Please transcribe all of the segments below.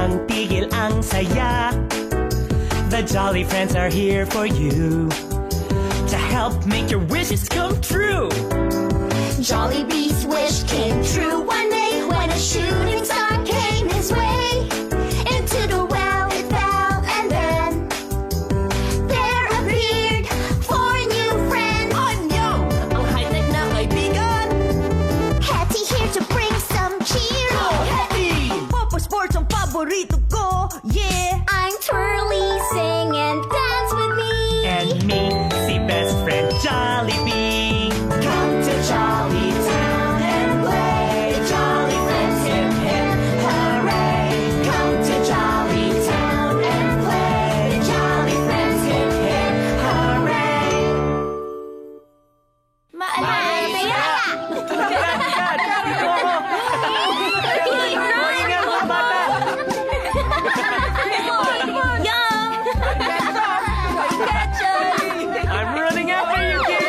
walang tigil ang saya. The Jolly Friends are here for you to help make your wishes come true. Jollibee's wish came true one day when a shooting star came his way. Into the well it fell, and then there appeared four new friends. Oh no! Ang high-tech na kaibigan! Hetty here to bring some cheer. Oh, Hetty! Papa Sports ang paborito ko! Yeah! I'm Twirly, sing and dance with me. And me, si best friend Jollibee. Come to Jolly Town and play. Jolly friends, hip hip hooray. Come to Jolly Town and play. Jolly friends, hip hip hooray. I'm running after you, kids!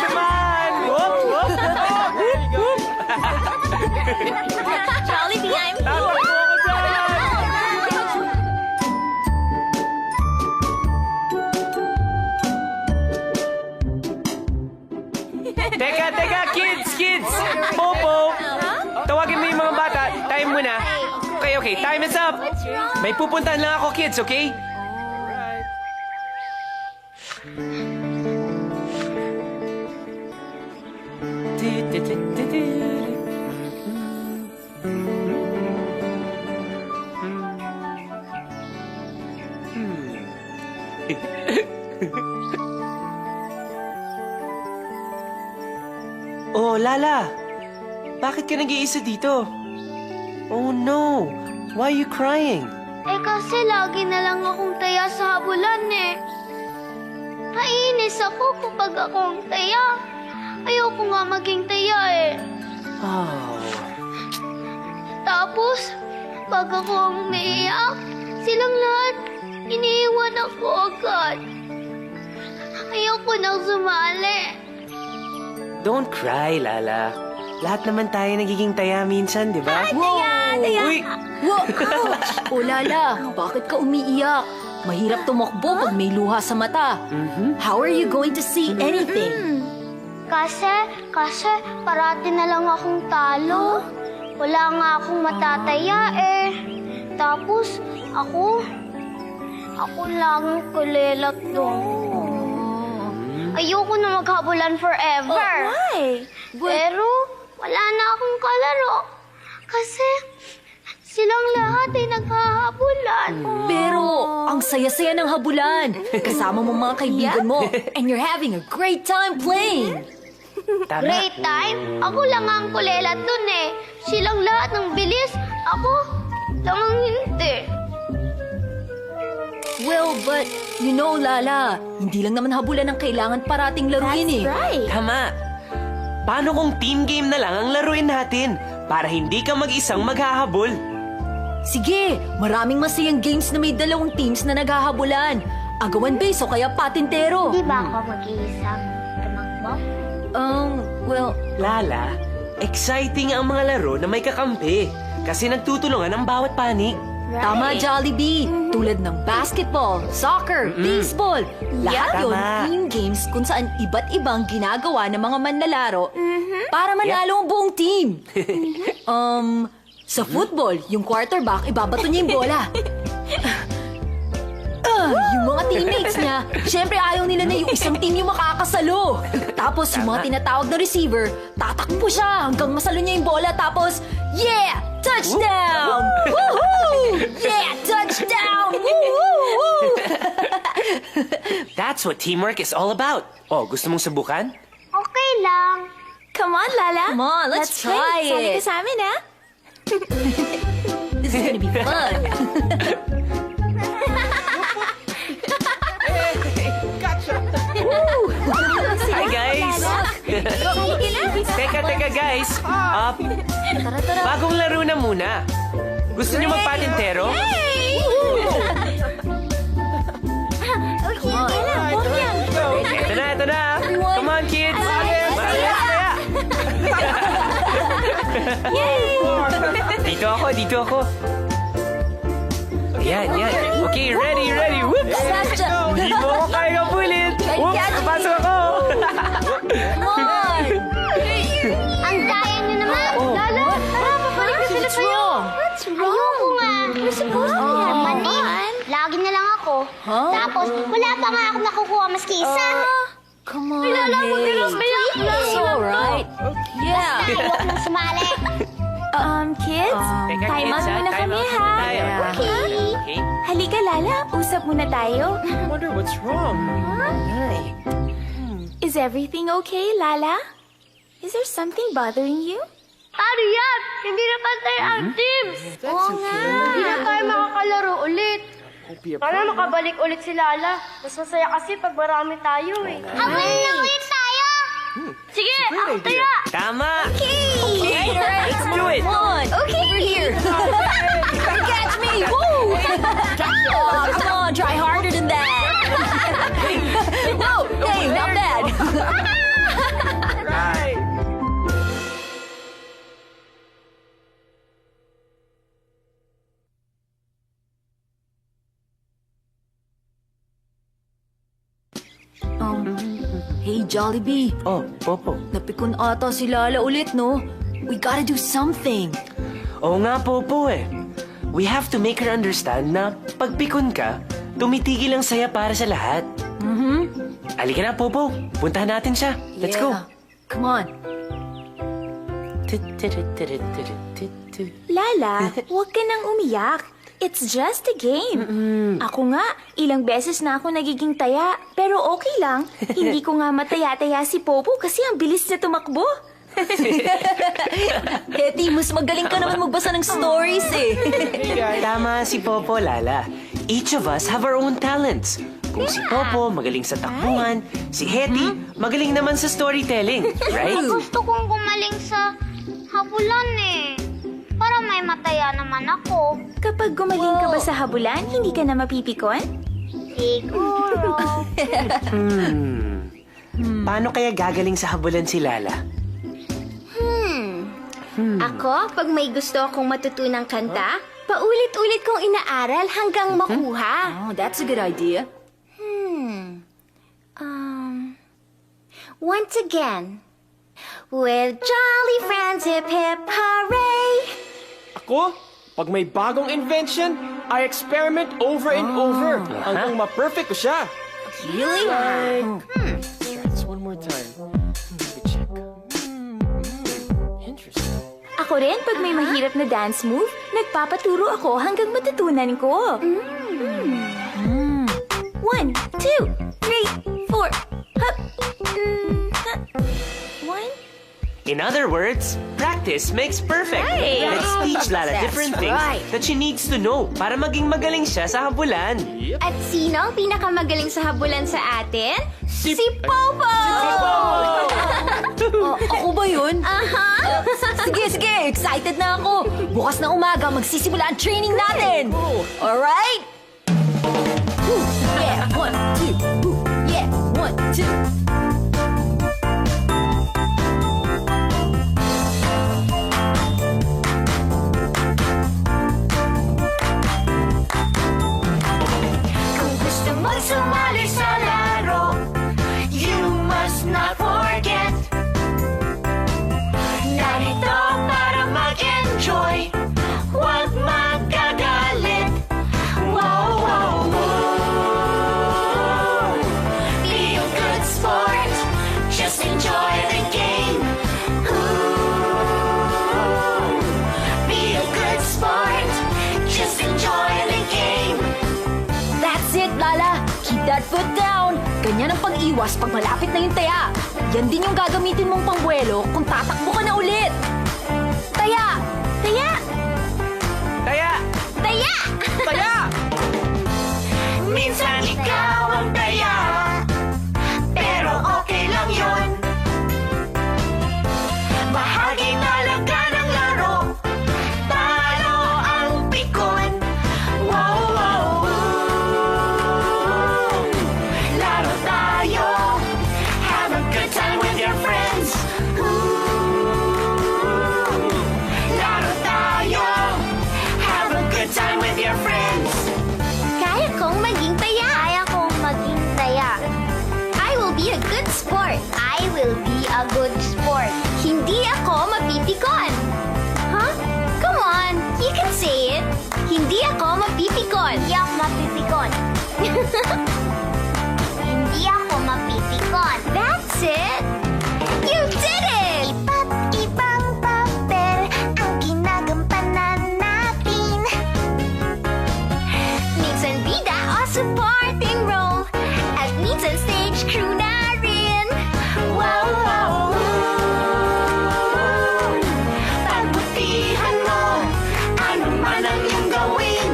Come on! Whoop, whoop, whoop, whoop. Jollibee, I'm Tama po ako dyan! Teka, kids! Popo! Tawagin mo yung mga bata. Time mo na. Okay, time is up. May pupuntahan lang ako, kids, okay? Oh, Lala. Bakit ka nag-iisa dito? Oh, no. Why are you crying? Eh kasi lagi na lang akong taya sa habulan eh. Naiinis ako kapag akong taya. Ayoko nga maging taya eh. Oh. Tapos, pag ako umiiyak, silang lahat iniiwan ako agad. Ayoko nang sumali. Don't cry, Lala. Lahat naman tayo nagiging taya minsan, di ba? Taya! Uy! Ouch! O Lala, bakit ka umiiyak? Mahirap tumakbo pag may luha sa mata. How are you going to see anything? Kasi parati na lang akong talo. Wala nga akong matataya eh. Tapos, ako lang ang kulilat doon. Ayoko na maghabulan forever. Why? Pero, wala na akong kalaro. Kasi, silang lahat ay naghahabulan. Pero, ang saya-saya ng habulan. Kasama mo mga kaibigan mo. And you're having a great time playing. Tama. Great time? Ako lang ang kulilat dun eh. Silang lahat ng bilis. Ako lang ang hindi. Well, but, you know, Lala, hindi lang naman habulan ang kailangan parating laruin eh. Tama. Paano kung team game na lang ang laruin natin para hindi ka mag-isang maghahabol? Sige, maraming masayang games na may dalawang teams na naghahabulan. Agawan base o kaya patintero. Di ba ako mag-iisang tumakbo? Well, Lala, exciting ang mga laro na may kakampi kasi nagtutulungan ang bawat panig. tama, Jollibee. Tulad ng basketball, soccer, baseball. Lahat yun, Tama. team games kung saan iba't ibang ginagawa ng mga manlalaro para manalo ang buong team. Sa football, yung quarterback, ibabato niya yung bola. Yung mga teammates niya, syempre ayaw nila na yung isang team yung makakasalo. Tapos yung mga tinatawag na receiver, tatakbo siya hanggang masalo niya yung bola. Tapos, yeah! Touchdown! Woohoo! Yeah! Touchdown! Woohoo! That's what teamwork is all about. Oh, gusto mong subukan? Okay lang. Come on, Lala. Come on, let's try Sali ka it. sa amin, ha? This is gonna be fun. Hi, guys! Teka, guys. Tara, tara. Bagong laro na muna. Gusto niyo magpatintero? Okay, okay lang. Ito na. Come on, kids! Kaya! Dito ako. Yan. Okay, ready. Whoops! Gotcha. Hindi mo ako kaya pulit. Whoops, pasok ako. Come on! Ang daya niyo naman. Lala, tara, papalik na sila What's sa'yo. wrong? Ayoko nga. We're supposed to be money. Lagi na lang ako. Huh? Tapos, wala pa nga ako nakukuha maski isa. Come on, Lala, huwag ka lang kaya. It's alright. Yeah. Huwag nang sumali. Kids? Teka, Time out kids, muna time kami, out ha? muna tayo. Okay. Okay. Halika, Lala. Usap muna tayo. I wonder what's wrong. Ay. Is everything okay, Lala? Is there something bothering you? Ano yan? Hindi na pantay ang teams. Oo nga. Hindi na tayo makakalaro ulit. Para makabalik ulit si Lala. Mas masaya kasi pag marami tayo eh. Habulin na ulit tayo! Sige, ako taya! Tama! Okay, Let's do it! come on. Okay. Over here. Catch me. Woo! Oh, come on, try harder than that. Whoa, hey, not bad. Right. Hey, Jollibee. Oh, Popo. Napikon ata si Lala ulit, no? We gotta do something. Oo nga, Popo eh. We have to make her understand na pagpikon ka, tumitigil ang saya para sa lahat. Halika na, Popo. Puntahan natin siya. Let's go. Yeah. Come on. Lala, huwag ka nang umiyak. It's just a game. Ako nga, ilang beses na ako nagiging taya. Pero okay lang. Hindi ko nga mataya-taya si Popo kasi ang bilis niya tumakbo. Hetty, mas magaling ka naman magbasa ng stories eh. Tama si Popo, Lala. Each of us have our own talents. Kung si Popo magaling sa takbuhan, si Hetty magaling naman sa storytelling, right? Gusto kong gumaling sa habulan eh. Para may mataya naman ako. Kapag gumaling ka ba sa habulan, hindi ka na mapipikon? Siguro. Paano kaya gagaling sa habulan si Lala? Ako, pag may gusto akong matutunang kanta, paulit-ulit kong inaaral hanggang makuha. Oh, that's a good idea. Once again. With jolly friends, hip hip hooray! Ako, pag may bagong invention, I experiment over and over hanggang ma-perfect ko siya. Really? Let's try this one more time. Let me check. Interesting. Ako rin, pag may mahirap na dance move, nagpapaturo ako hanggang matutunan ko. 1, 2, 3, 4. Hup. Hup. 1. In other words, practice makes perfect. Right. Let's teach Lala different things that she needs to know para maging magaling siya sa habulan. At sino ang pinakamagaling sa habulan sa atin? Si Popo! Ako ba yun? Sige, excited na ako. Bukas na umaga, magsisimula ang training natin. Alright? Woo, yeah, 1, 2. Woo, yeah, 1, 2. Kung gusto mong sumali sa laro, you must not forget. Narito para mag-enjoy, huwag magagalit. Wow, wow, wow. Be a good sport, just enjoy the game. Ooh. Be a good sport, just enjoy the game. That's it, Lala. Keep that foot down. Ganyan ang pag-iwas pag malapit na yung taya. Yan din yung gagamitin mong pangbuelo kung tatakbo ka na ulit. Taya! Taya! Taya! Taya! Taya! Minsan ikaw ang taya, pero okay lang yon. Bahagi talaga ng laro, talo ang pikon. Wow, wow, wow. Laro tayo, have a good time with your friends. Ooh. mapipikon. Hindi ako mapipikon. That's it! You did it! Iba't ibang papel ang ginagampanan natin. Minsan bida o supporting role at minsan stage crew na rin. Wow, wow, pagbutihan mo, ano man ang iyong gawin.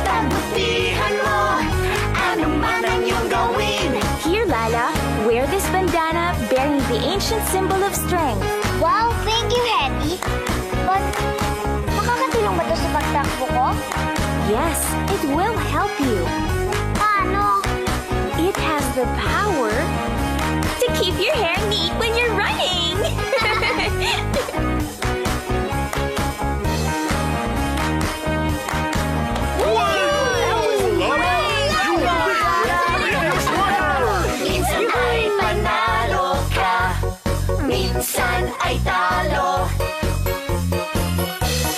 Pagbutihan mo, ano man ang iyong gawin. Here, Lala, wear this bandana bearing the ancient symbol of strength. Wow, thank you, Hetty. But, makakatulong ba ito sa pagtakbo ko? Yes, it will help you. Paano? It has the power to keep your hair neat when you're running. Minsan ay panalo ka, minsan ay talo.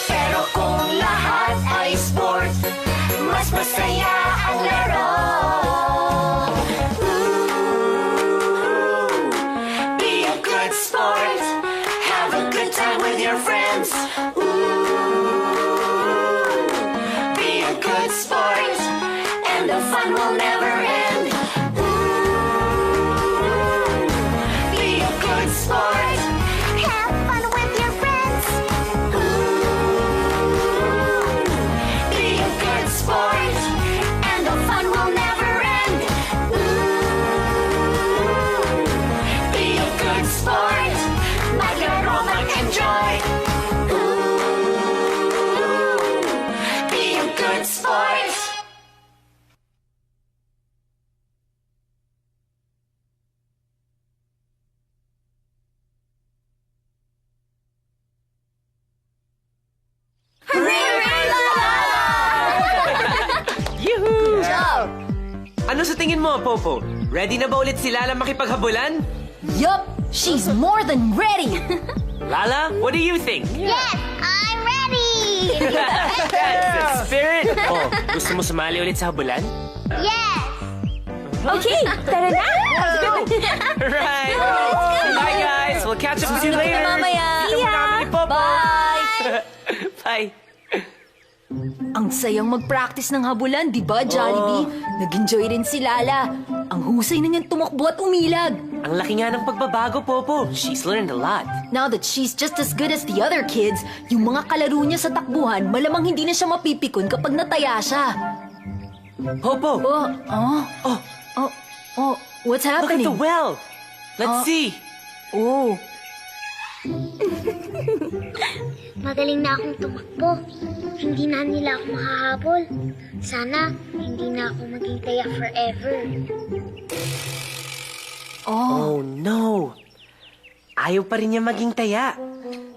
Pero kung lahat ay sport, mas masaya ang laro. Be a good sport, have a good time with your friends. Be a good sport, and the fun will never end. Be a good sport, have fun with your friends. Be a good sport, and the fun will never end. Be a good sport, maglaro, mag-enjoy. Be a good sport. Yoo-hoo! Ano sa tingin mo, Popo? Ready na ba ulit si Lala makipaghabulan? Yup, she's more than ready. Lala, what do you think? Yes, I'm ready! That's the spirit! Oh, gusto mo sumali ulit sa habulan? Yes! Okay, tara na. Let's go. Right! Bye, guys! We'll catch up with you later! mamaya. Kita muna kami ni Popo! Bye! Bye! Ang sayang mag-practice ng habulan, di ba, Jollibee? Nag-enjoy rin si Lala. Ang husay na niyan tumakbo at umilag. Ang laki nga ng pagbabago, Popo. She's learned a lot. Now that she's just as good as the other kids, yung mga kalaro niya sa takbuhan, malamang hindi na siya mapipikon kapag nataya siya. Popo! What's Look at happening? the well! Let's see! Oh, Magaling na akong tumakbo. Hindi na nila ako makahabol. Sana, hindi na ako maging taya forever. Oh no! Ayaw pa rin niya maging taya.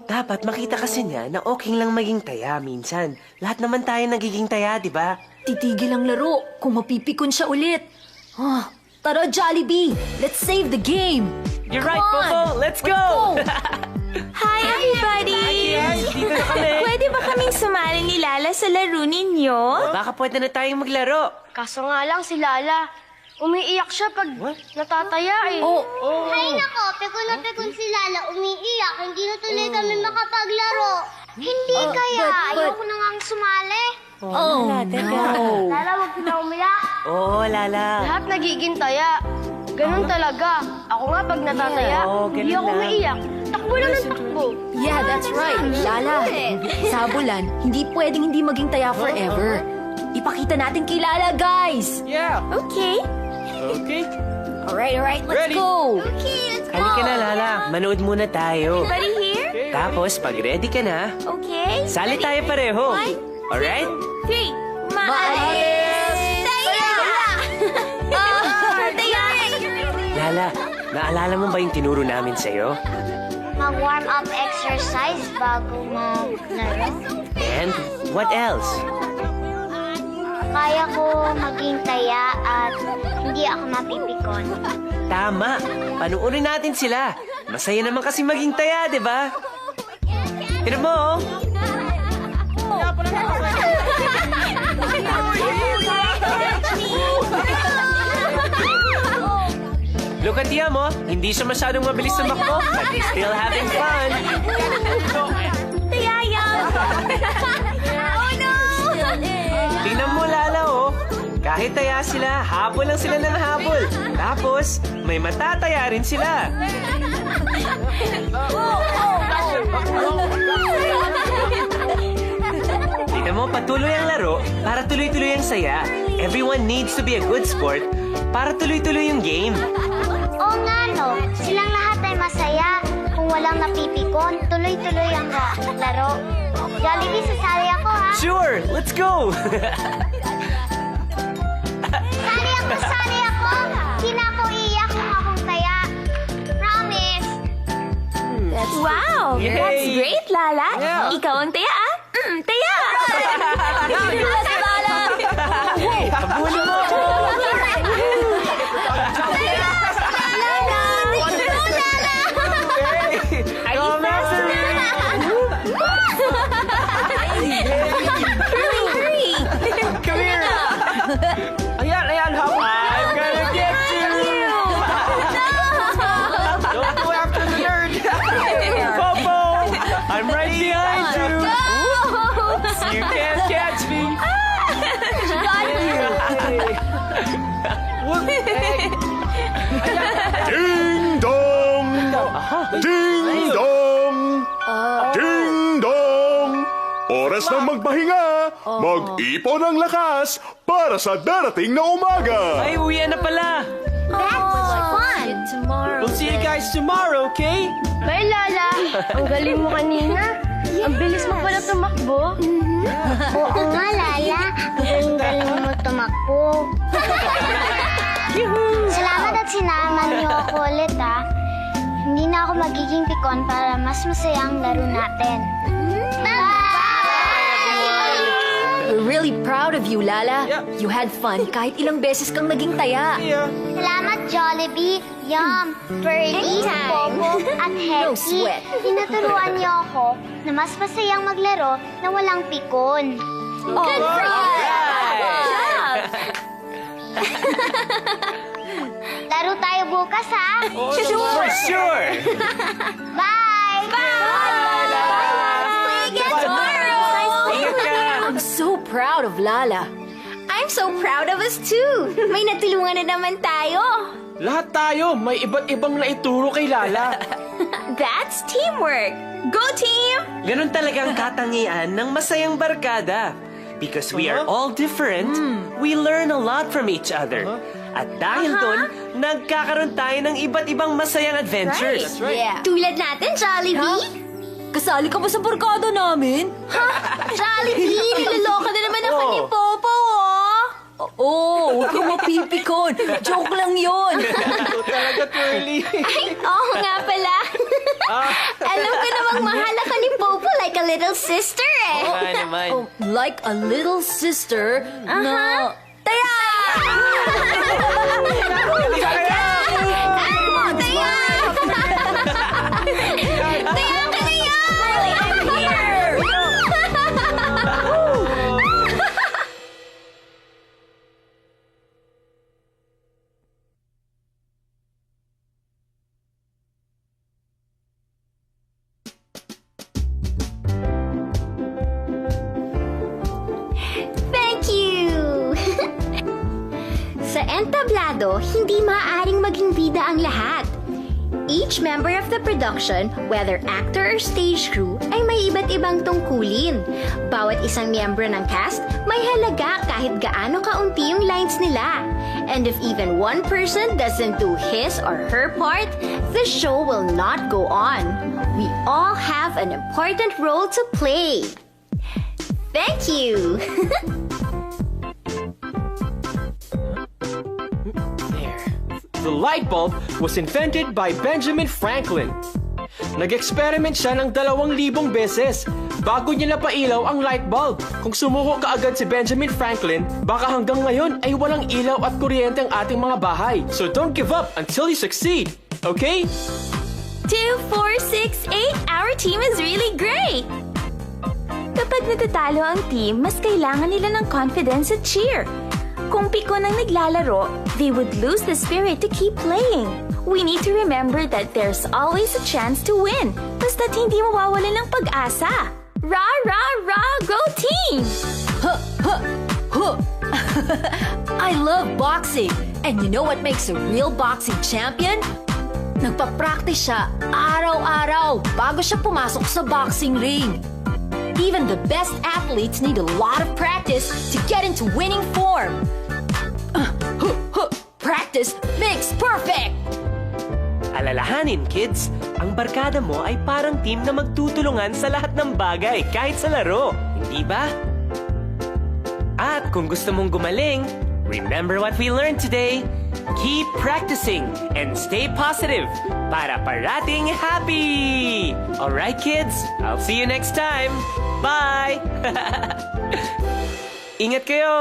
Dapat makita kasi niya na okay lang maging taya minsan. Lahat naman tayo nagiging taya, di ba? titigil ang laro kung mapipikon siya ulit. Tara, Jollibee! Let's save the game! You're right, Come on. Popo! Let's go! Hi, everybody! Yes, dito na kami. Pwede ba kaming sumali ni Lala sa laro ninyo? Baka pwede na tayong maglaro. Kaso nga lang si Lala, umiiyak siya pag What? natataya eh. Hay nako, pikon na pikon si Lala, umiiyak. Hindi na tuloy kami makapaglaro. Hindi kaya, ayoko na nga sumali. Lala, wag na umiyak. Oo, Lala. Lahat nagiging taya. Ganun talaga. Ako nga pag natataya, Oo, ganun hindi ako lang. umiiyak. Takbo lang ng takbo. Yeah, that's right. Lala, sa bulan, hindi pwedeng hindi maging taya forever. Ipakita natin kay Lala, guys! Yeah. Okay. Okay. Alright, let's Ready? go! Halika na, Lala. Manood muna tayo. Everybody here? Tapos, pag ready ka na, Okay. sali tayo pareho. Alright? 3. Maalis! Taya! Taya! Lala, naalala mo ba yung tinuro namin sa'yo? Mag-warm up exercise bago maglaro. And what else? Kaya ko maging taya at hindi ako mapipikon. Tama. Panuorin natin sila. Masaya naman kasi maging taya, di ba? Tignan mo, oh. Look at Yam, oh. Hindi siya masyadong mabilis tumakbo, but he's still having fun. Tayaya! Oh no! Tingnan mo, Lala, oh. Kahit taya sila, habol lang sila ng habol. Tapos, may matataya rin sila. Tingnan mo, patuloy ang laro para tuloy-tuloy ang saya. Everyone needs to be a good sport para tuloy-tuloy yung game. Oo nga no, silang lahat ay masaya. Kung walang napipikon, tuloy-tuloy ang laro. Jollibee, sasali ako ha. Sure, let's go! Sali ako. Di na ako iiyak kung akong taya. Promise. Wow! Yay! That's great, Lala! Yeah. Ikaw ang taya, ah! Taya! Habulin mo! Ay, come after me! Come here! Ayan, habol. I'm gonna get you! Don't go after the nerd. Popo! I'm right behind you! You can't catch me! Ding dong! Ding dong! Ding dong! Oras ng magpahinga! Mag-ipon ng lakas para sa darating na umaga! Ay, uwi na pala! That was fun. Tomorrow. We'll see you guys tomorrow, okay? Bye, Lala. Ang galing mo kanina. Ang bilis mo pala tumakbo. Oo nga, Lala. Ang galing mo tumakbo. Salamat at sinama niyo ako ulit, ha. Hindi na ako magiging pikon para mas masayang laro natin. Bye! We're really proud of you, Lala. Yeah. You had fun kahit ilang beses kang naging taya. Yeah. Salamat, Jollibee, Yum, Ferdy, Popo, at No Heki. sweat. Tinuturuan niyo ako na mas masayang maglaro na walang pikon. Good for you! Laro tayo bukas, ha? For sure! Bye! Ingat ka! I'm so proud of Lala. I'm so proud of us too! May natulungan na naman tayo! Lahat tayo, may iba't ibang naituro kay Lala. That's teamwork! Go team! Ganon talagang katangian ng masayang barkada. Because we are all different, we learn a lot from each other. At dahil dun, nagkakaroon tayo ng iba't ibang masayang adventures. Yeah. Tulad natin, Jollibee! Kasali ka ba sa barkada namin? Jollibee! Niloloko na naman ako ni Popo, oh! Oo, huwag kang mapipikon. Joke lang yun. Ito talaga, Twirly. Ay, oo nga pala. Alam ko namang mahal ako ni Popo like a little sister, eh. Nga naman. Oh, like a little sister na... Taya! Thank you! Sa entablado, hindi maaaring maging bida ang lahat. Each member of the production, whether actor or stage crew, ay may iba't ibang tungkulin. Bawat isang miyembro ng cast may halaga kahit gaano kaunti yung lines nila. And if even one person doesn't do his or her part, the show will not go on. We all have an important role to play. Thank you! The light bulb was invented by Benjamin Franklin. Nag-experiment siya ng 2,000 beses bago niya napailaw ang light bulb. Kung sumuko kaagad si Benjamin Franklin, baka hanggang ngayon ay walang ilaw at kuryente ang ating mga bahay. So don't give up until you succeed, okay? 2, 4, 6, 8. Our team is really great! Kapag natatalo ang team, mas kailangan nila ng confidence at cheer. Kung pikon ang naglalaro, they would lose the spirit to keep playing. We need to remember that there's always a chance to win. Basta't hindi mawawalan ng pag-asa. Rah, rah, rah, go team! Huh, huh, huh. I love boxing. And you know what makes a real boxing champion? Nagpa-practice siya araw-araw bago siya pumasok sa boxing ring. Even the best athletes need a lot of practice to get into winning form. Practice makes perfect! Alalahanin, kids, ang barkada mo ay parang team na magtutulungan sa lahat ng bagay, kahit sa laro. Hindi ba? At kung gusto mong gumaling, remember what we learned today. Keep practicing and stay positive para parating happy! Alright, kids? I'll see you next time. Bye! Ingat kayo!